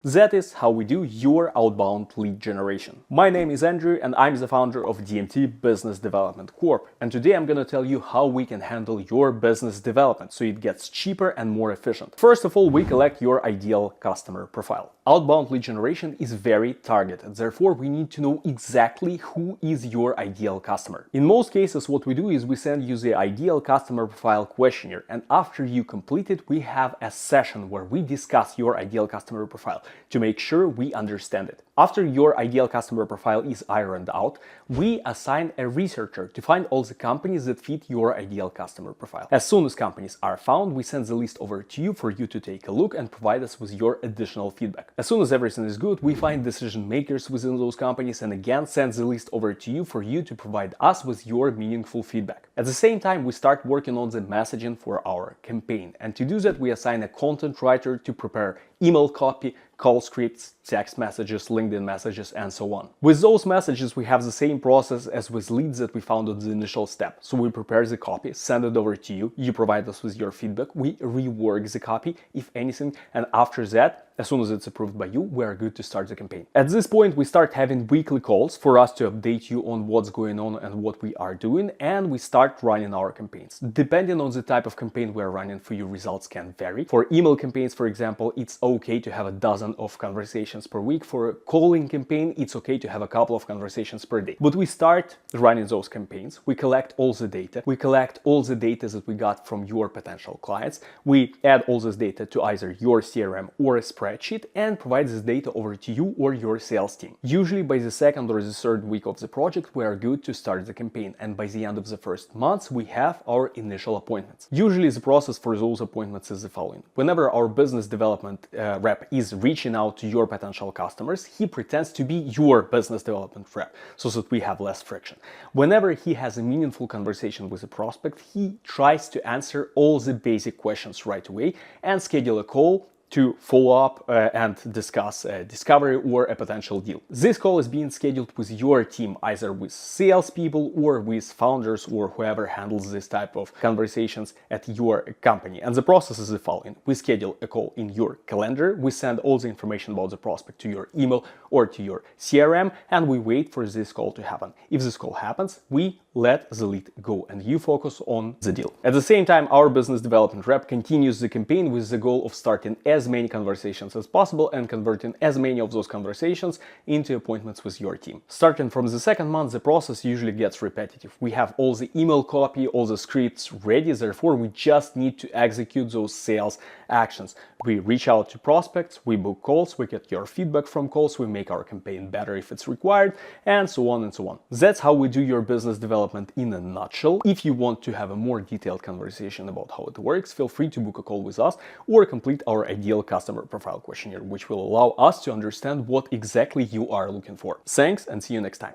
That is how we do your outbound lead generation. My name is Andrew and I'm the founder of DMT Business Development Corp. And today I'm going to tell you how we can handle your business development so it gets cheaper and more efficient. First of all, we collect your ideal customer profile. Outbound lead generation is very targeted. Therefore, we need to know exactly who is your ideal customer. In most cases, what we do is we send you the ideal customer profile questionnaire. And after you complete it, we have a session where we discuss your ideal customer profile to make sure we understand it. After your ideal customer profile is ironed out, we assign a researcher to find all the companies that fit your ideal customer profile. As soon as companies are found, we send the list over to you for you to take a look and provide us with your additional feedback. As soon as everything is good, we find decision makers within those companies and again send the list over to you for you to provide us with your meaningful feedback. At the same time, we start working on the messaging for our campaign. And to do that, we assign a content writer to prepare email copy, call scripts, text messages, LinkedIn messages, and so on. With those messages, we have the same process as with leads that we found at the initial step. So we prepare the copy, send it over to you, you provide us with your feedback, we rework the copy, if anything, and after that, as soon as it's approved by you, we are good to start the campaign. At this point, we start having weekly calls for us to update you on what's going on and what we are doing, and we start running our campaigns. Depending on the type of campaign we are running for you, results can vary. For email campaigns, for example, it's okay to have a dozen of conversations per week. For a calling campaign, it's okay to have a couple of conversations per day. But we start running those campaigns, we collect all the data, that we got from your potential clients, we add all this data to either your CRM or a spreadsheet and provide this data over to you or your sales team. Usually by the second or the third week of the project, we are good to start the campaign, and by the end of the first month, we have our initial appointments. Usually the process for those appointments is the following. Whenever our business development rep is reaching out to your potential customers, he pretends to be your business development rep so that we have less friction. Whenever he has a meaningful conversation with a prospect, he tries to answer all the basic questions right away and schedule a call to follow up and discuss a discovery or a potential deal. This call is being scheduled with your team, either with salespeople or with founders or whoever handles this type of conversations at your company. And the process is the following. We schedule a call in your calendar, we send all the information about the prospect to your email or to your CRM, and we wait for this call to happen. If this call happens, we let the lead go and you focus on the deal. At the same time, our business development rep continues the campaign with the goal of starting as many conversations as possible and converting as many of those conversations into appointments with your team. Starting from the second month, the process usually gets repetitive. We have all the email copy, all the scripts ready, therefore we just need to execute those sales actions. We reach out to prospects, we book calls, we get your feedback from calls, we make our campaign better if it's required, and so on and so on. That's how we do your business development in a nutshell. If you want to have a more detailed conversation about how it works, feel free to book a call with us or complete our ideal customer profile questionnaire, which will allow us to understand what exactly you are looking for. Thanks and see you next time.